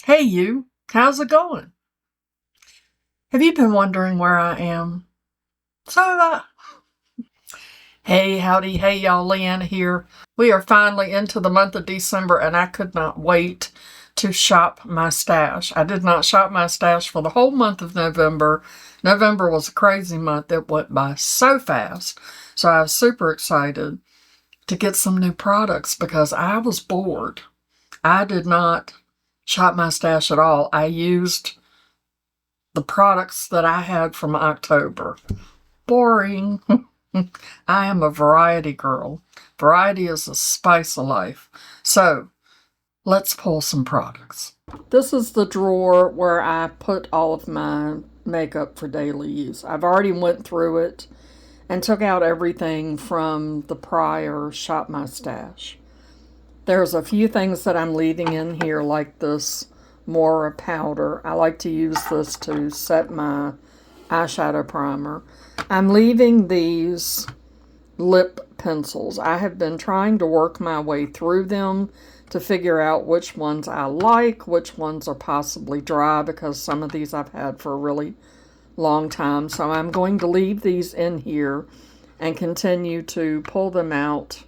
Hey you, how's it going? Have you been wondering where I am? So have I. Hey, howdy, hey y'all, Leanna here. We are finally into the month of December and I could not wait to shop my stash. I did not shop my stash for the whole month of November. November was a crazy month. It went by so fast. So I was super excited to get some new products because I was bored. I did not shop my stash at all. I used the products that I had from October. Boring. I am a variety girl. Variety is the spice of life. So, let's pull some products. This is the drawer where I put all of my makeup for daily use. I've already went through it and took out everything from the prior Shop My Stash. There's a few things that I'm leaving in here, like this Mora powder. I like to use this to set my eyeshadow primer. I'm leaving these lip pencils. I have been trying to work my way through them to figure out which ones I like, which ones are possibly dry, because some of these I've had for a really long time. So I'm going to leave these in here and continue to pull them out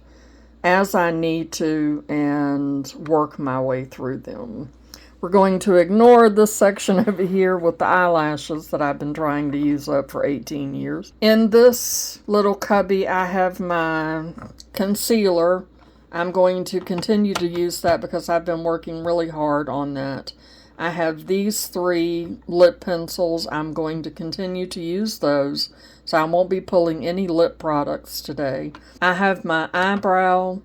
as I need to and work my way through them. We're going to ignore this section over here with the eyelashes that I've been trying to use up for 18 years. In this little cubby, I have my concealer. I'm going to continue to use that because I've been working really hard on that. I have these 3 lip pencils. I'm going to continue to use those, so I won't be pulling any lip products today. I have my eyebrow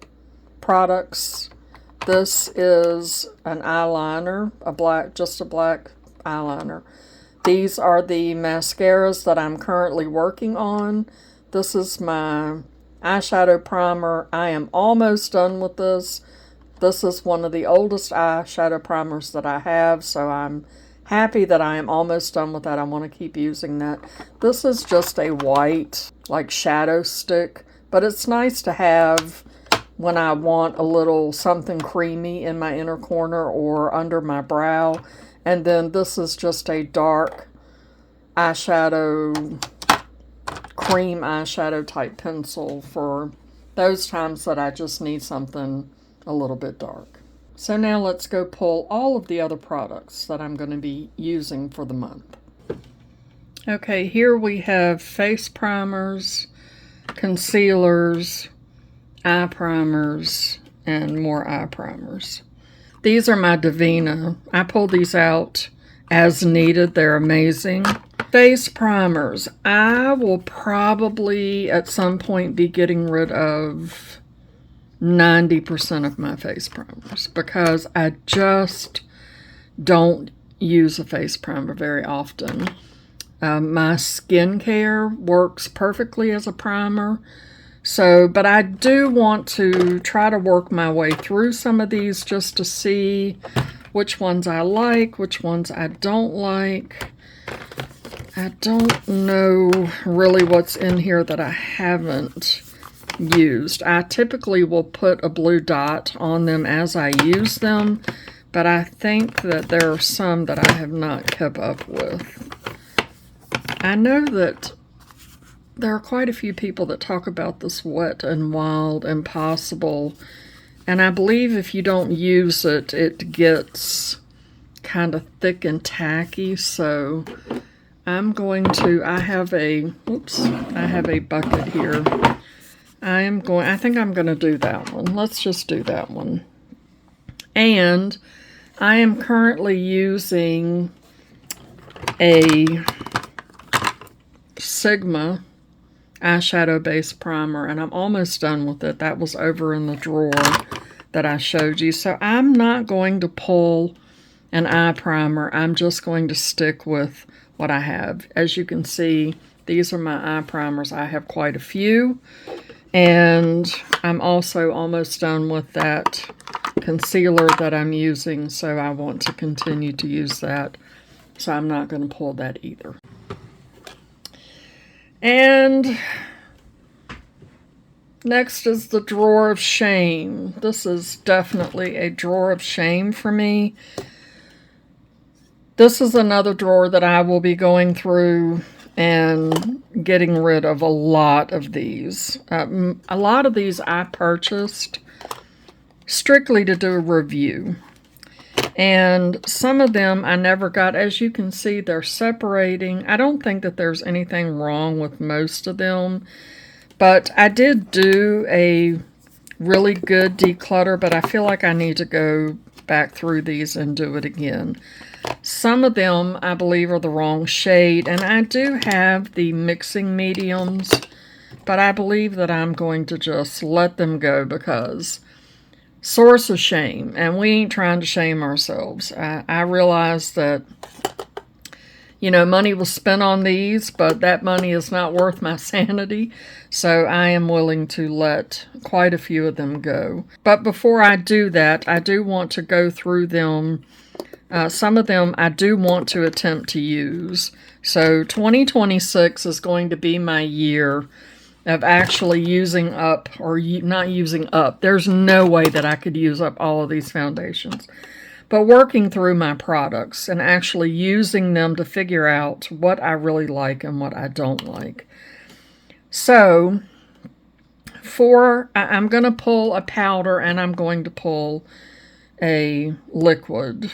products. This is an eyeliner, just a black eyeliner. These are the mascaras that I'm currently working on. This is my eyeshadow primer. I am almost done with this. This is one of the oldest eyeshadow primers that I have, so I'm happy that I am almost done with that. I want to keep using that. This is just a white, like, shadow stick, but it's nice to have when I want a little something creamy in my inner corner or under my brow. And then this is just a dark eyeshadow, cream eyeshadow type pencil for those times that I just need something a little bit dark. So now let's go pull all of the other products that I'm going to be using for the month. Okay, here we have face primers, concealers, eye primers, and more eye primers. These are my Davina. I pull these out as needed. They're amazing. Face primers. I will probably at some point be getting rid of 90% of my face primers because I just don't use a face primer very often. My skincare works perfectly as a primer. So, but I do want to try to work my way through some of these just to see which ones I like, which ones I don't like. I don't know really what's in here that I haven't used. I typically will put a blue dot on them as I use them, but I think that there are some that I have not kept up with. I know that there are quite a few people that talk about this Wet and Wild Impossible, and I believe if you don't use it, it gets kind of thick and tacky, so I'm going to, I have a bucket here. I think I'm going to do that one. Let's just do that one. And I am currently using a Sigma eyeshadow base primer, and I'm almost done with it. That was over in the drawer that I showed you. So I'm not going to pull an eye primer. I'm just going to stick with what I have. As you can see, these are my eye primers. I have quite a few, and I'm also almost done with that concealer that I'm using, so I want to continue to use that. So I'm not going to pull that either. And next is the drawer of shame. This is definitely a drawer of shame for me. This is another drawer that I will be going through and getting rid of a lot of these. A lot of these I purchased strictly to do a review. And some of them I never got. As you can see, they're separating. I don't think that there's anything wrong with most of them. But I did do a really good declutter, but I feel like I need to go back through these and do it again. Some of them, I believe, are the wrong shade, and I do have the mixing mediums, but I believe that I'm going to just let them go because source of shame, and we ain't trying to shame ourselves. I realize that, you know, money was spent on these, but that money is not worth my sanity, so I am willing to let quite a few of them go. But before I do that, I do want to go through them. Some of them I do want to attempt to use. So 2026 is going to be my year of actually using up, or not using up. There's no way that I could use up all of these foundations. But working through my products and actually using them to figure out what I really like and what I don't like. So I'm going to pull a powder and I'm going to pull a liquid.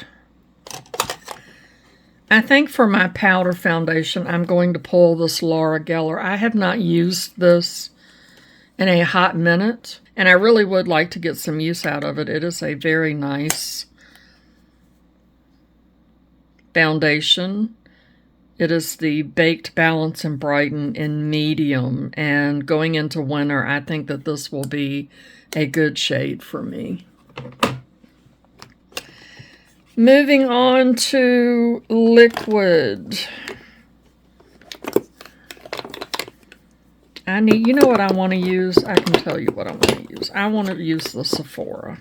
I think for my powder foundation, I'm going to pull this Laura Geller. I have not used this in a hot minute, and I really would like to get some use out of it. It is a very nice foundation. It is the Baked Balance and Brighten in medium, and going into winter, I think that this will be a good shade for me. Moving on to liquid. You know what I want to use? I can tell you what I want to use. I want to use the Sephora.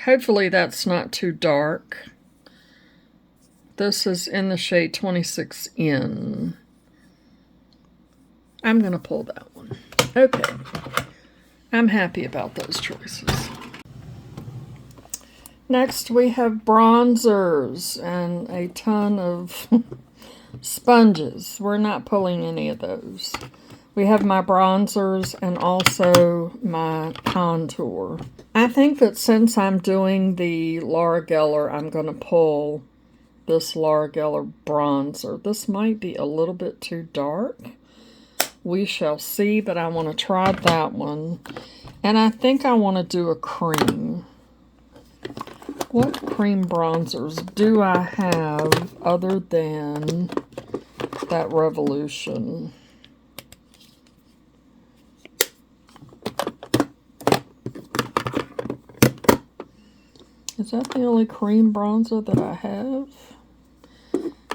Hopefully that's not too dark. This is in the shade 26N. I'm going to pull that one. Okay. I'm happy about those choices. Next, we have bronzers and a ton of sponges. We're not pulling any of those. We have my bronzers and also my contour. I think that since I'm doing the Laura Geller, I'm going to pull this Laura Geller bronzer. This might be a little bit too dark. We shall see, but I want to try that one. And I think I want to do a cream. What cream bronzers do I have other than that Revolution? Is that the only cream bronzer that I have?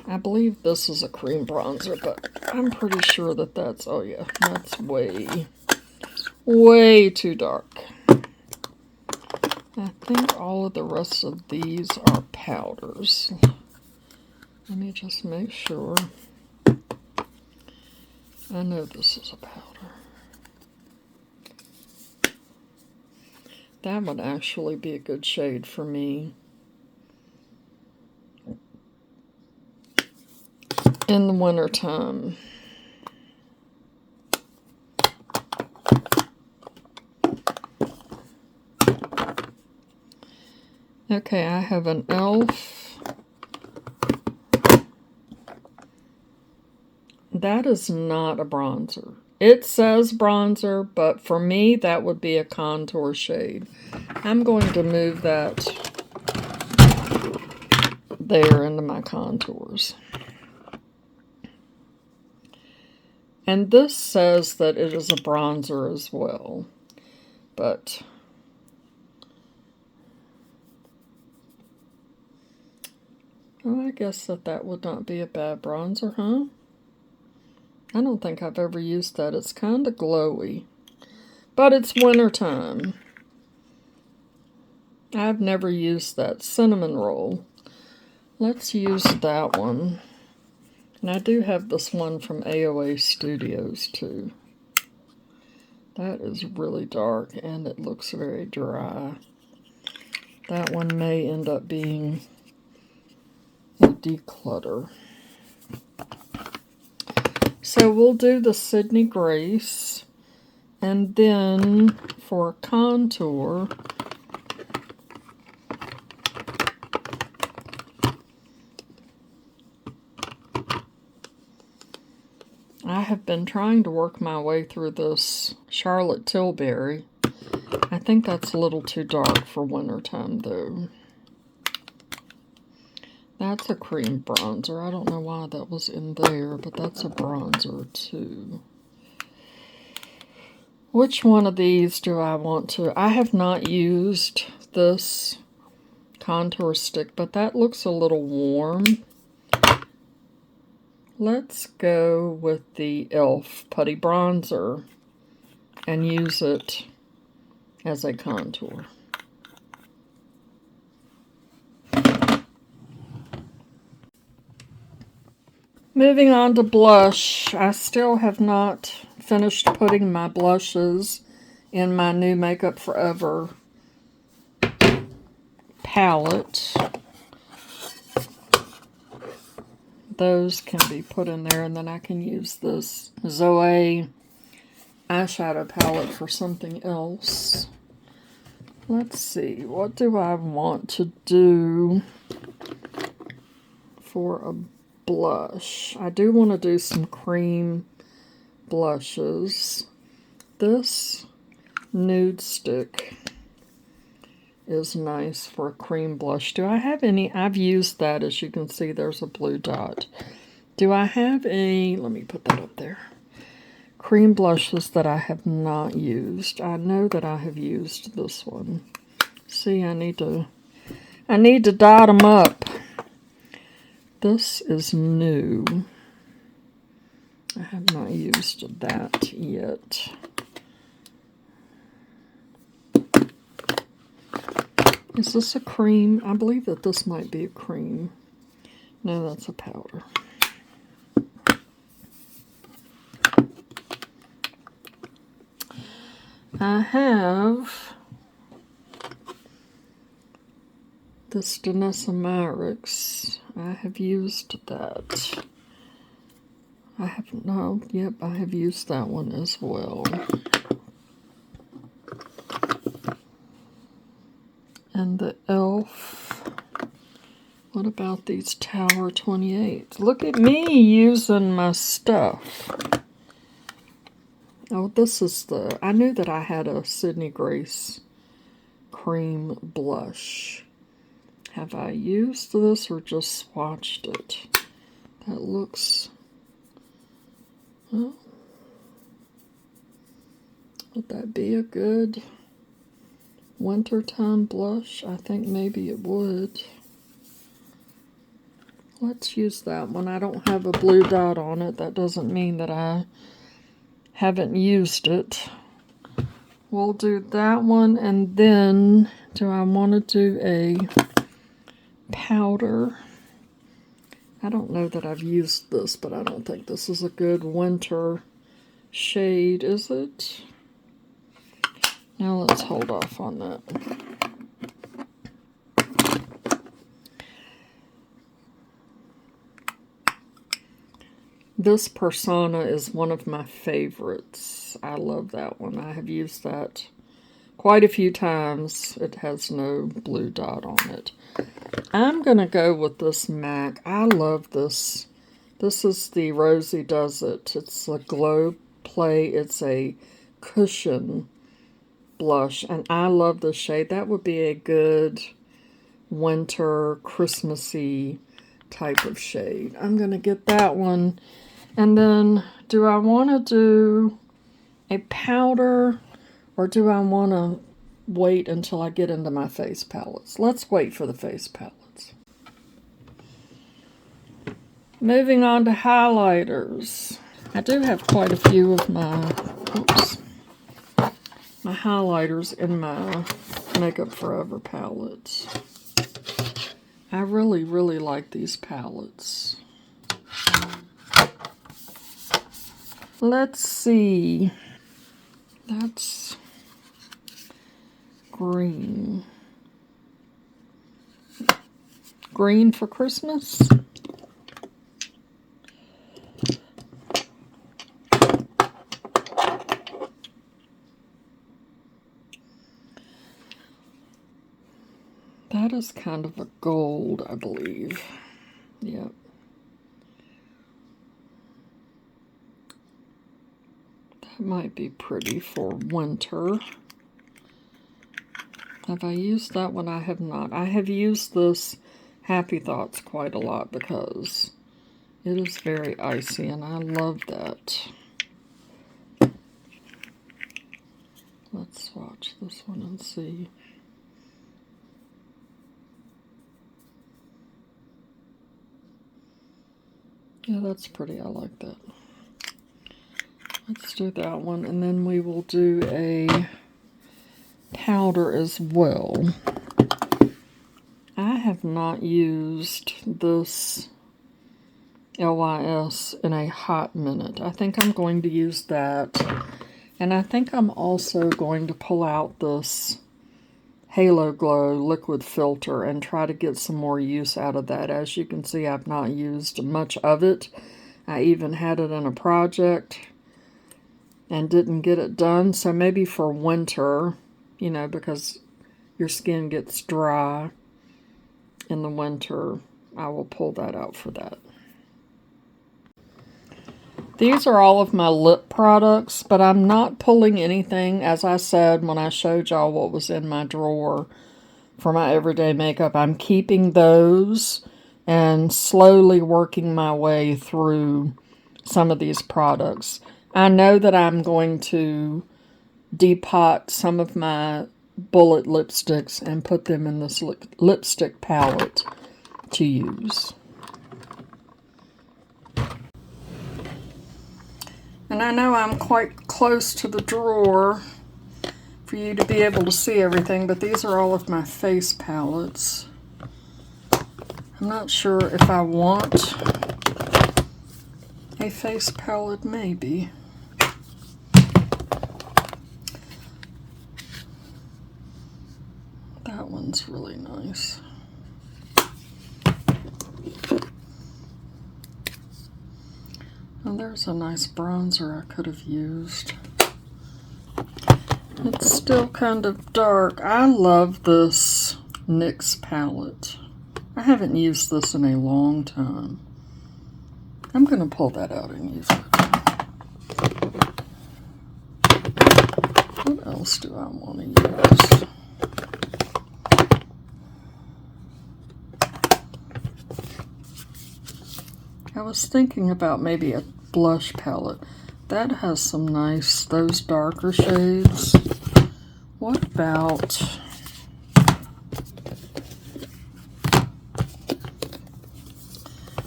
I believe this is a cream bronzer, but I'm pretty sure that that's, oh yeah, that's way too dark. I think all of the rest of these are powders. Let me just make sure. I know this is a powder. That would actually be a good shade for me in the wintertime. Okay, I have an e.l.f. That is not a bronzer. It says bronzer, but for me, that would be a contour shade. I'm going to move that there into my contours. And this says that it is a bronzer as well, but oh, I guess that would not be a bad bronzer, huh? I don't think I've ever used that. It's kind of glowy, but it's wintertime. I've never used that cinnamon roll. Let's use that one. And I do have this one from AOA Studios too. That is really dark and it looks very dry. That one may end up being declutter. So we'll do the Sydney Grace, and then for contour, I have been trying to work my way through this Charlotte Tilbury. I think that's a little too dark for wintertime though. That's a cream bronzer. I don't know why that was in there, but that's a bronzer too. Which one of these do I want to? I have not used this contour stick, but that looks a little warm. Let's go with the e.l.f. Putty Bronzer and use it as a contour. Moving on to blush. I still have not finished putting my blushes in my new Makeup Forever palette. Those can be put in there, and then I can use this Zoe eyeshadow palette for something else. Let's see, what do I want to do for a blush? I do want to do some cream blushes. This nude stick is nice for a cream blush. Do I have any? I've used that. As you can see, there's a blue dot. Do I have any? Let me put that up there. Cream blushes that I have not used. I know that I have used this one. See, I need to dot them up. This is new. I have not used that yet. Is this a cream? I believe that this might be a cream. No, that's a powder. I have this Danessa Myricks. I have used that. I have used that one as well. And the e.l.f. What about these Tower 28? Look at me using my stuff. Oh, this is the... I knew that I had a Sydney Grace cream blush. Have I used this or just swatched it? That looks... Well, would that be a good wintertime blush? I think maybe it would. Let's use that one. I don't have a blue dot on it. That doesn't mean that I haven't used it. We'll do that one, and then do I want to do a powder? I don't know that I've used this, but I don't think this is a good winter shade, is it? Now let's hold off on that. This Persona is one of my favorites. I love that one. I have used that quite a few times. It has no blue dot on it. I'm going to go with this MAC. I love this. This is the Rosie Does It. It's a Glow Play. It's a cushion blush, and I love the shade. That would be a good winter, Christmassy type of shade. I'm going to get that one. And then, do I want to do a powder, or do I want to wait until I get into my face palettes? Let's wait for the face palettes. Moving on to highlighters. I do have quite a few of my highlighters in my Makeup Forever palettes. I really, really like these palettes. Let's see. That's green. green for Christmas. That is kind of a gold, I believe. Yep. That might be pretty for winter. Have I used that one? I have not. I have used this Happy Thoughts quite a lot because it is very icy and I love that. Let's swatch this one and see. Yeah, that's pretty. I like that. Let's do that one, and then we will do a powder as well. I have not used this LYS in a hot minute. I think I'm going to use that, and I think I'm also going to pull out this Halo Glow liquid filter and try to get some more use out of that. As you can see, I've not used much of it. I even had it in a project and didn't get it done. So maybe for winter, you know, because your skin gets dry in the winter, I will pull that out for that. These are all of my lip products, but I'm not pulling anything. As I said when I showed y'all what was in my drawer for my everyday makeup, I'm keeping those and slowly working my way through some of these products. I know that I'm going to depot some of my bullet lipsticks and put them in this lipstick palette to use. And I know I'm quite close to the drawer for you to be able to see everything, but these are all of my face palettes. I'm not sure if I want a face palette, maybe. That one's really nice. And there's a nice bronzer I could have used. It's still kind of dark. I love this NYX palette. I haven't used this in a long time. I'm going to pull that out and use it. What else do I want to use? I was thinking about maybe a blush palette. That has some nice, those darker shades. What about...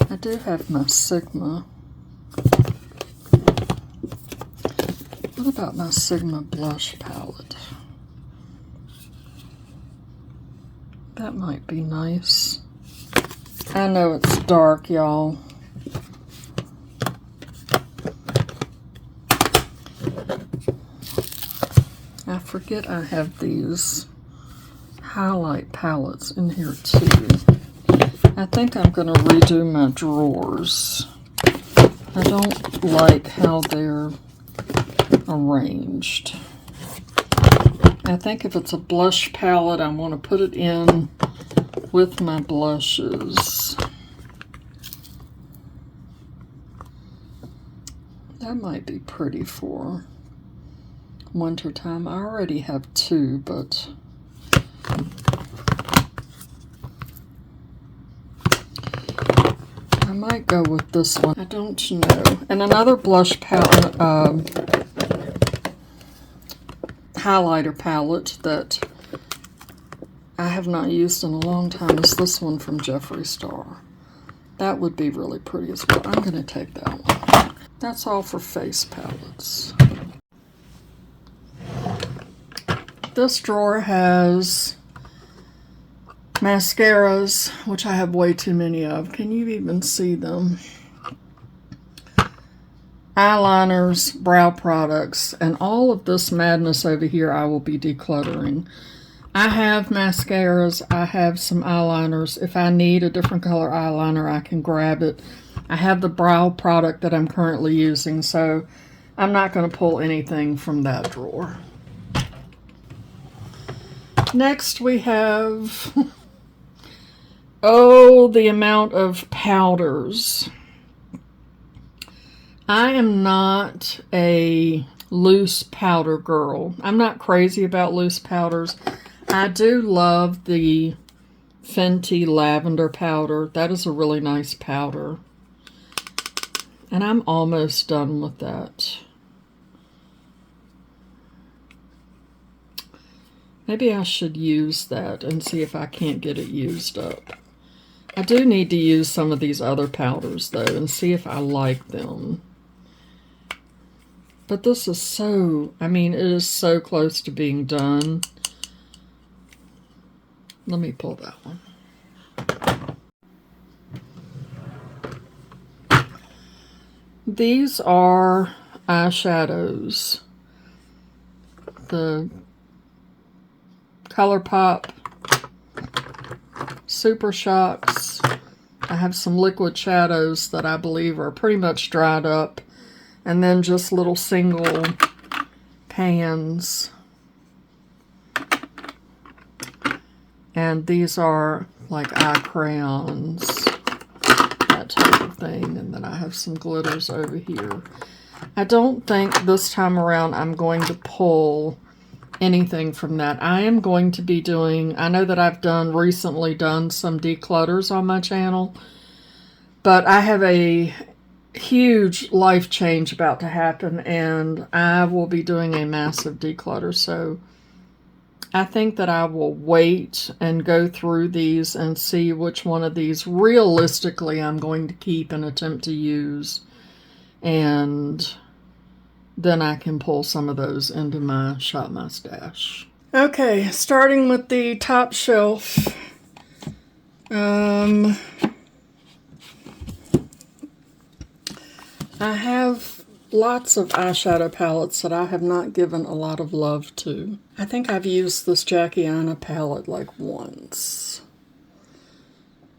I do have my Sigma. What about my Sigma blush palette? That might be nice. I know it's dark, y'all. I forget I have these highlight palettes in here too. I think I'm going to redo my drawers. I don't like how they're arranged. I think if it's a blush palette, I want to put it in with my blushes. That might be pretty for winter time. I already have two, but I might go with this one. I don't know. And another blush palette, highlighter palette that I have not used in a long time is this one from Jeffree Star. That would be really pretty as well. I'm going to take that one. That's all for face palettes. This drawer has mascaras, which I have way too many of. Can you even see them? Eyeliners, brow products, and all of this madness over here I will be decluttering. I have mascaras. I have some eyeliners. If I need a different color eyeliner, I can grab it. I have the brow product that I'm currently using, so I'm not going to pull anything from that drawer. Next we have, oh, the amount of powders. I am not a loose powder girl. I'm not crazy about loose powders. I do love the Fenty lavender powder. That is a really nice powder. And I'm almost done with that. Maybe I should use that and see if I can't get it used up. I do need to use some of these other powders though and see if I like them. But this is so, I mean, it is so close to being done. Let me pull that one. These are eyeshadows. The ColourPop Super Shocks. I have some liquid shadows that I believe are pretty much dried up. And then just little single pans. And these are like eye crayons, that type of thing. And then I have some glitters over here. I don't think this time around I'm going to pull anything from that. I am going to be doing, I know that I've recently done some declutters on my channel, but I have a huge life change about to happen and I will be doing a massive declutter. So I think that I will wait and go through these and see which one of these realistically I'm going to keep and attempt to use. And then I can pull some of those into my Shop My Stash. Okay, starting with the top shelf. I have lots of eyeshadow palettes that I have not given a lot of love to. I think I've used this Leanna palette like once.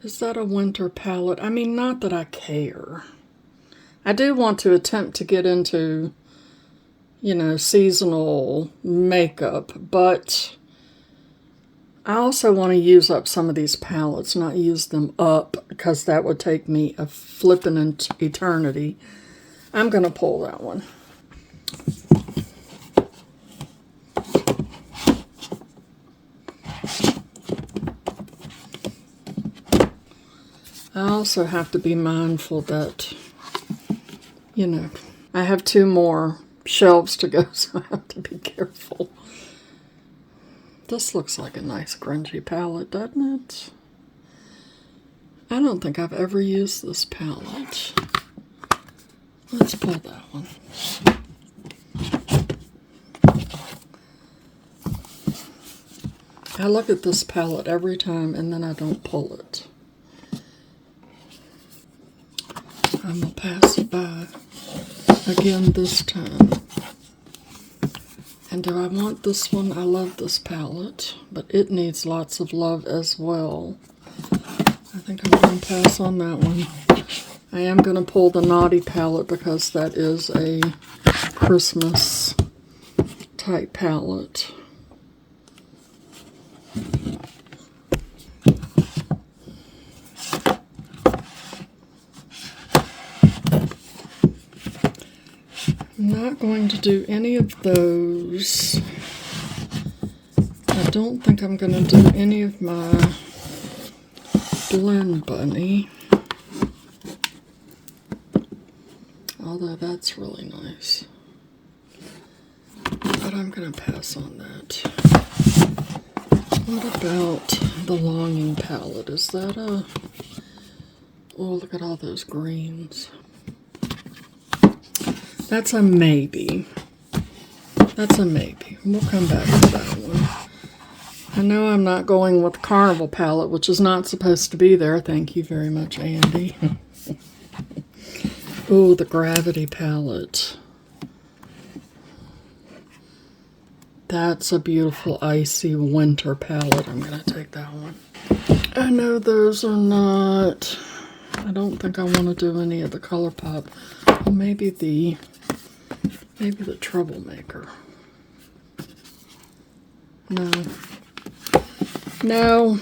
Is that a winter palette? I mean, not that I care. I do want to attempt to get into, you know, seasonal makeup, but I also want to use up some of these palettes, not use them up, because that would take me a flippin' eternity. I'm going to pull that one. I also have to be mindful that, you know, I have 2 more shelves to go, so I have to be careful. This looks like a nice grungy palette, doesn't it? I don't think I've ever used this palette. Let's pull that one. I look at this palette every time and then I don't pull it. I'm going to pass it by again this time. And do I want this one? I love this palette, but it needs lots of love as well. I think I'm going to pass on that one. I am going to pull the Naughty palette because that is a Christmas type palette. I'm not going to do any of those. I don't think I'm going to do any of my Blend Bunny. Although that's really nice. But I'm going to pass on that. What about the Longing palette? Is that a... Oh, look at all those greens. That's a maybe. That's a maybe. We'll come back to that one. I know I'm not going with the Carnival palette, which is not supposed to be there. Thank you very much, Andy. Oh, the Gravity palette. That's a beautiful icy winter palette. I'm going to take that one. I know those are not... I don't think I want to do any of the ColourPop. Well, maybe the Troublemaker. No. No.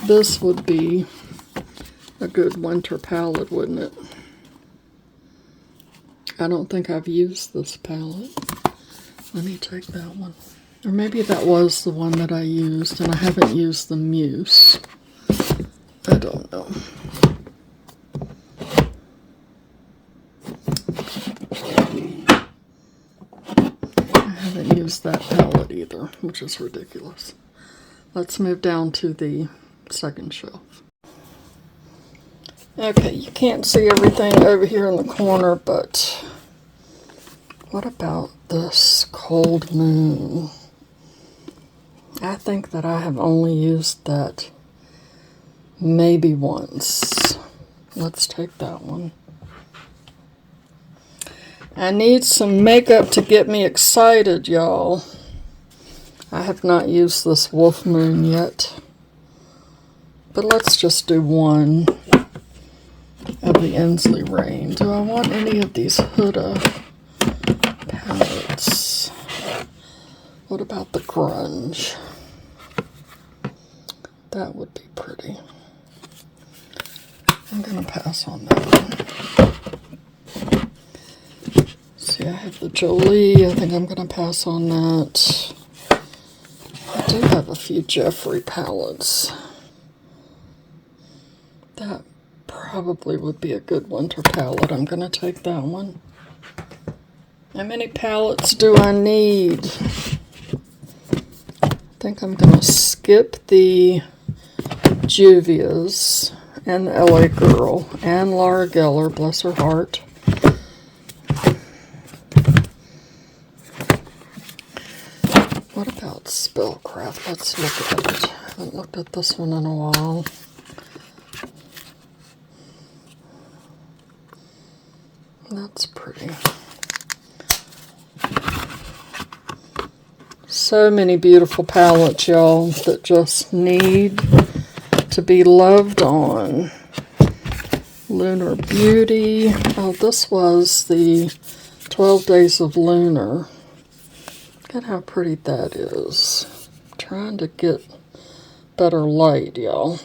This would be a good winter palette, wouldn't it? I don't think I've used this palette. Let me take that one. Or maybe that was the one that I used and I haven't used the Muse. I don't know. I haven't used that palette either, which is ridiculous. Let's move down to the second shelf. Okay, you can't see everything over here in the corner, but what about this Cold Moon? I think that I have only used that maybe once. Let's take that one. I need some makeup to get me excited, y'all. I have not used this Wolf Moon yet. But let's just do one of the Ensley range. Do I want any of these Huda palettes? What about the Grunge? That would be pretty. I'm going to pass on that one. See, I have the Jolie. I think I'm going to pass on that. I do have a few Jeffree palettes. That probably would be a good winter palette. I'm going to take that one. How many palettes do I need? I think I'm going to skip the Juvia's and the LA Girl and Laura Geller, bless her heart. What about Spellcraft? Let's look at it. I haven't looked at this one in a while. That's pretty. So many beautiful palettes, y'all, that just need to be loved on. Lunar Beauty. Oh, this was the 12 Days of Lunar. Look at how pretty that is. I'm trying to get better light, y'all.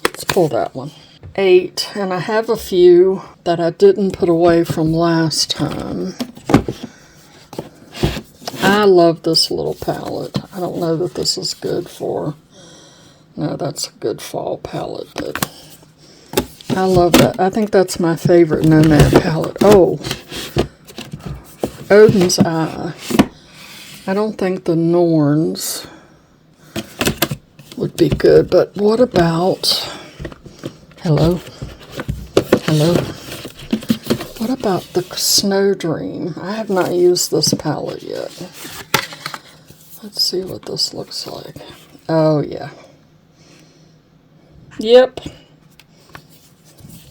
Let's pull that one. 8, and I have a few that I didn't put away from last time. I love this little palette. I don't know that this is good for... No, that's a good fall palette, but I love that. I think that's my favorite Nomad palette. Oh, Odin's Eye. I don't think the Norns would be good, but what about... Hello? Hello? What about the Snow Dream? I have not used this palette yet. Let's see what this looks like. Oh, yeah. Yep.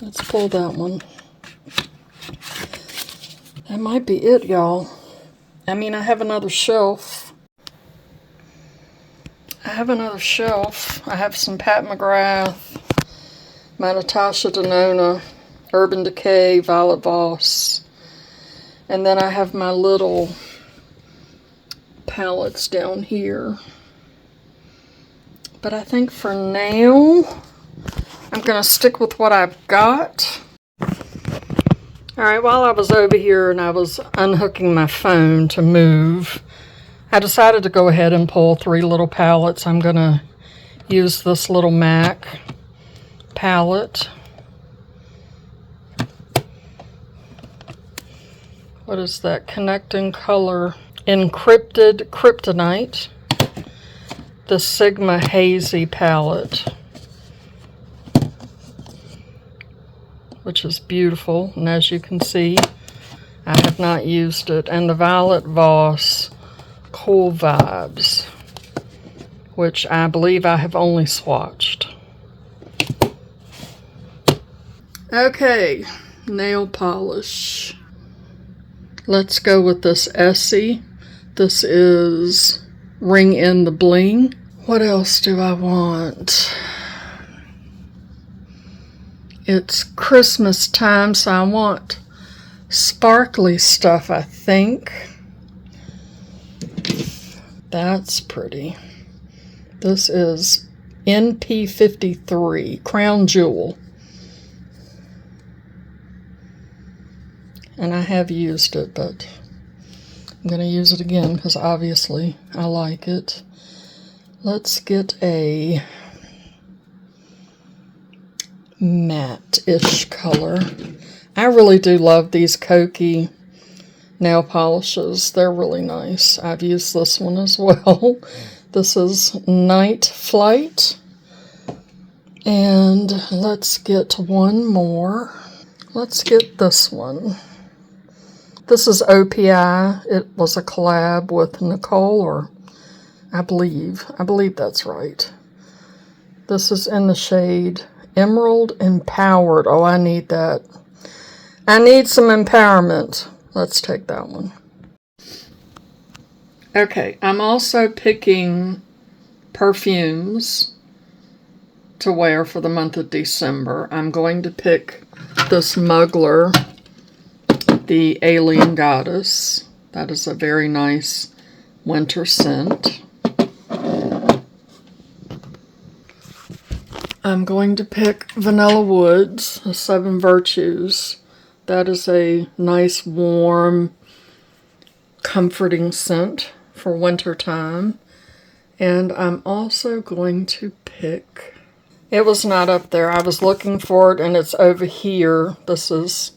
Let's pull that one. That might be it, y'all. I mean, I have another shelf. I have some Pat McGrath, my Natasha Denona, Urban Decay, Violet Voss. And then I have my little palettes down here. But I think for now, I'm going to stick with what I've got. Alright, while I was over here and I was unhooking my phone to move, I decided to go ahead and pull 3 little palettes. I'm going to use this little MAC palette. What is that? Connecting Color Encrypted Kryptonite. The Sigma Hazy palette, which is beautiful, and as you can see, I have not used it. And the Violet Voss Cool Vibes, which I believe I have only swatched. Okay, nail polish. Let's go with this Essie. This is Ring in the Bling. What else do I want? It's Christmas time, so I want sparkly stuff, I think. That's pretty. This is NP53 Crown Jewel. And I have used it, but I'm going to use it again because obviously I like it. Let's get a matte-ish color. I really do love these Koki nail polishes. They're really nice. I've used this one as well. This is Night Flight. And let's get one more. Let's get this one. This is OPI. It was a collab with Nicole, or I believe that's right. This is in the shade Emerald Empowered. Oh, I need that. I need some empowerment. Let's take that one. Okay, I'm also picking perfumes to wear for the month of December. I'm going to pick this Mugler, the Alien Goddess. That is a very nice winter scent. I'm going to pick Vanilla Woods, the Seven Virtues. That is a nice, warm, comforting scent for winter time. And I'm also going to pick... It was not up there. I was looking for it, and it's over here. This is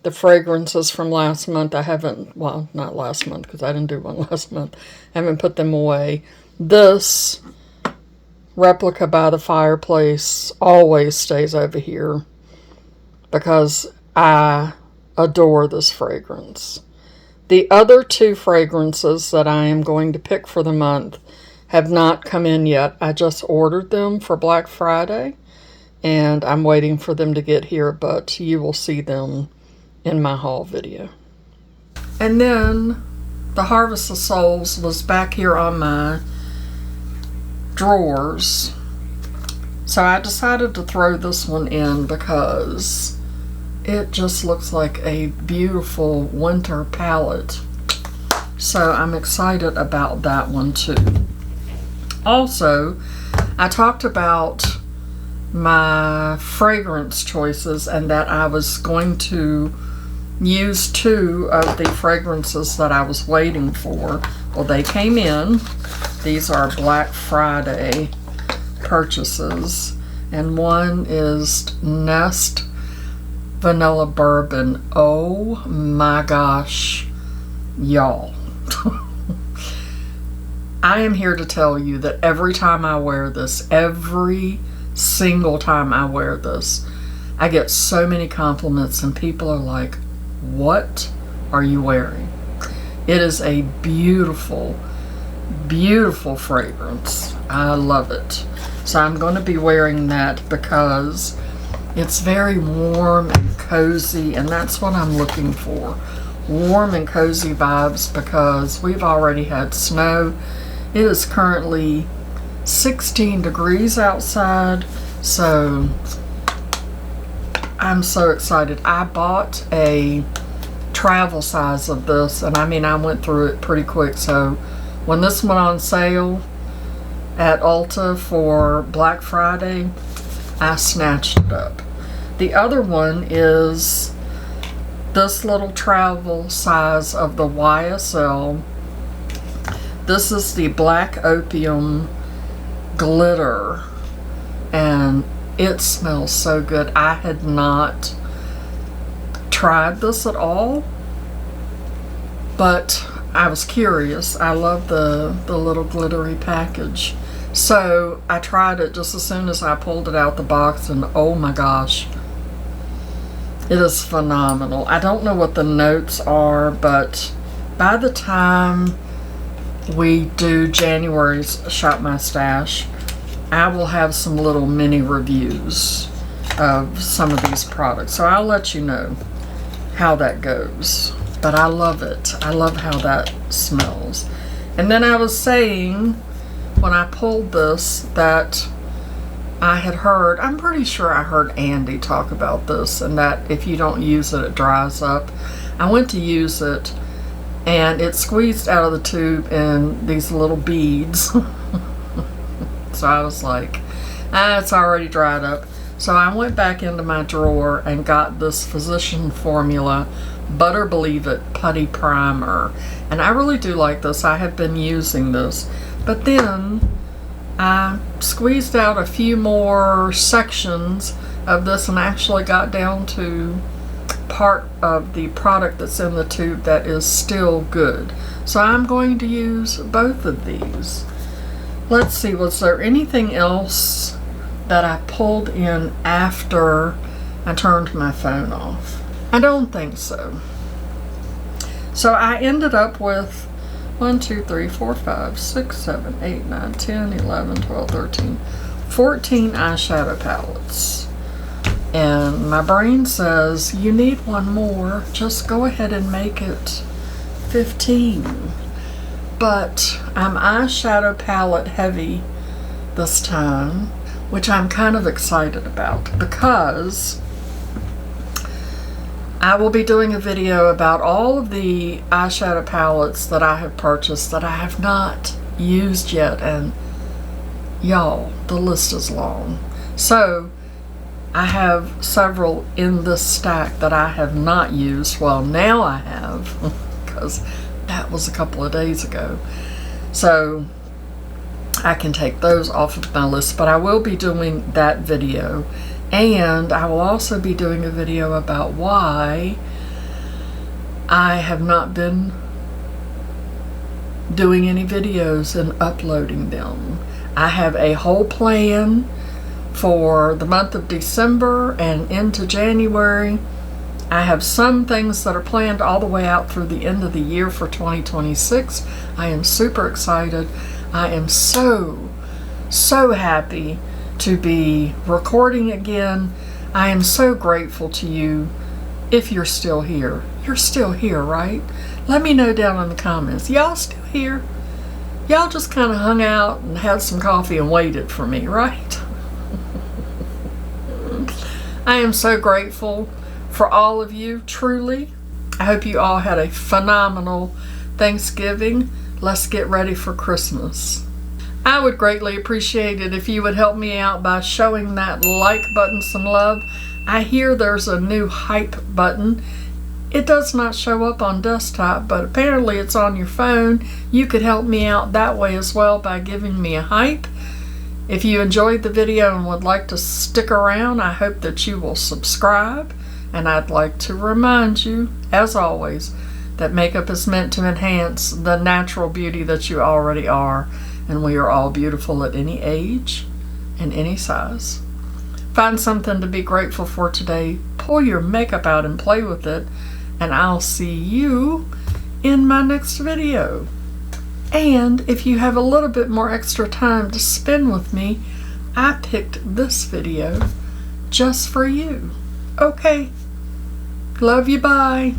the fragrances from last month. I haven't... Well, not last month, because I didn't do one last month. I haven't put them away. This Replica by the Fireplace always stays over here because I adore this fragrance. The other two fragrances that I am going to pick for the month have not come in yet. I just ordered them for Black Friday, and I'm waiting for them to get here, but you will see them in my haul video. And then the Harvest of Souls was back here on my drawers, so I decided to throw this one in because it just looks like a beautiful winter palette. So I'm excited about that one too. Also, I talked about my fragrance choices and that I was going to use two of the fragrances that I was waiting for. Well, they came in. These are Black Friday purchases, and one is Nest Vanilla Bourbon. Oh my gosh, y'all. I am here to tell you that every time I wear this, every single time I wear this, I get so many compliments, and people are like, what are you wearing? It is a beautiful, beautiful fragrance. I love it. So I'm going to be wearing that because it's very warm and cozy, and that's what I'm looking for. Warm and cozy vibes because we've already had snow. It is currently 16 degrees outside, so I'm so excited. I bought a travel size of this, and I mean, I went through it pretty quick. So when this went on sale at Ulta for Black Friday, I snatched it up. The other one is this little travel size of the YSL. This is the Black Opium Glitter, and it smells so good. I had not tried this at all, but I was curious. I love the little glittery package. So I tried it just as soon as I pulled it out the box, and oh my gosh, it is phenomenal. I don't know what the notes are, but by the time we do January's Shop My Stash, I will have some little mini reviews of some of these products. So I'll let you know how that goes. but I love it. I love how that smells. And then I was saying when I pulled this that I had heard, I'm pretty sure I heard Andy talk about this, and that if you don't use it, it dries up. I went to use it and it squeezed out of the tube in these little beads. So I was like, it's already dried up. So I went back into my drawer and got this Physician Formula Butter Believe It Putty Primer. And I really do like this. I have been using this. But then I squeezed out a few more sections of this and actually got down to part of the product that's in the tube that is still good. So I'm going to use both of these. Let's see, was there anything else that I pulled in after I turned my phone off? I don't think so. So I ended up with 1, 2, 3, 4, 5, 6, 7, 8, 9, 10, 11, 12, 13, 14 eyeshadow palettes. And my brain says, you need one more. Just go ahead and make it 15. But I'm eyeshadow palette heavy this time, which I'm kind of excited about because I will be doing a video about all of the eyeshadow palettes that I have purchased that I have not used yet, and y'all, the list is long. So I have several in this stack that I have not used. Well, now I have, because that was a couple of days ago. So I can take those off of my list, but I will be doing that video. And I will also be doing a video about why I have not been doing any videos and uploading them. I have a whole plan for the month of December and into January. I have some things that are planned all the way out through the end of the year for 2026. I am super excited. I am so happy to be recording again. I am so grateful to you if you're still here. You're still here, right? Let me know down in the comments. Y'all still here? Y'all just kind of hung out and had some coffee and waited for me, right? I am so grateful for all of you, truly. I hope you all had a phenomenal Thanksgiving. Let's get ready for Christmas. I would greatly appreciate it if you would help me out by showing that like button some love. I hear there's a new hype button. It does not show up on desktop, but apparently it's on your phone. You could help me out that way as well by giving me a hype. If you enjoyed the video and would like to stick around, I hope that you will subscribe. And I'd like to remind you, as always, that makeup is meant to enhance the natural beauty that you already are. And we are all beautiful at any age and any size. Find something to be grateful for today. Pull your makeup out and play with it. And I'll see you in my next video. And if you have a little bit more extra time to spend with me, I picked this video just for you. Okay. Love you. Bye.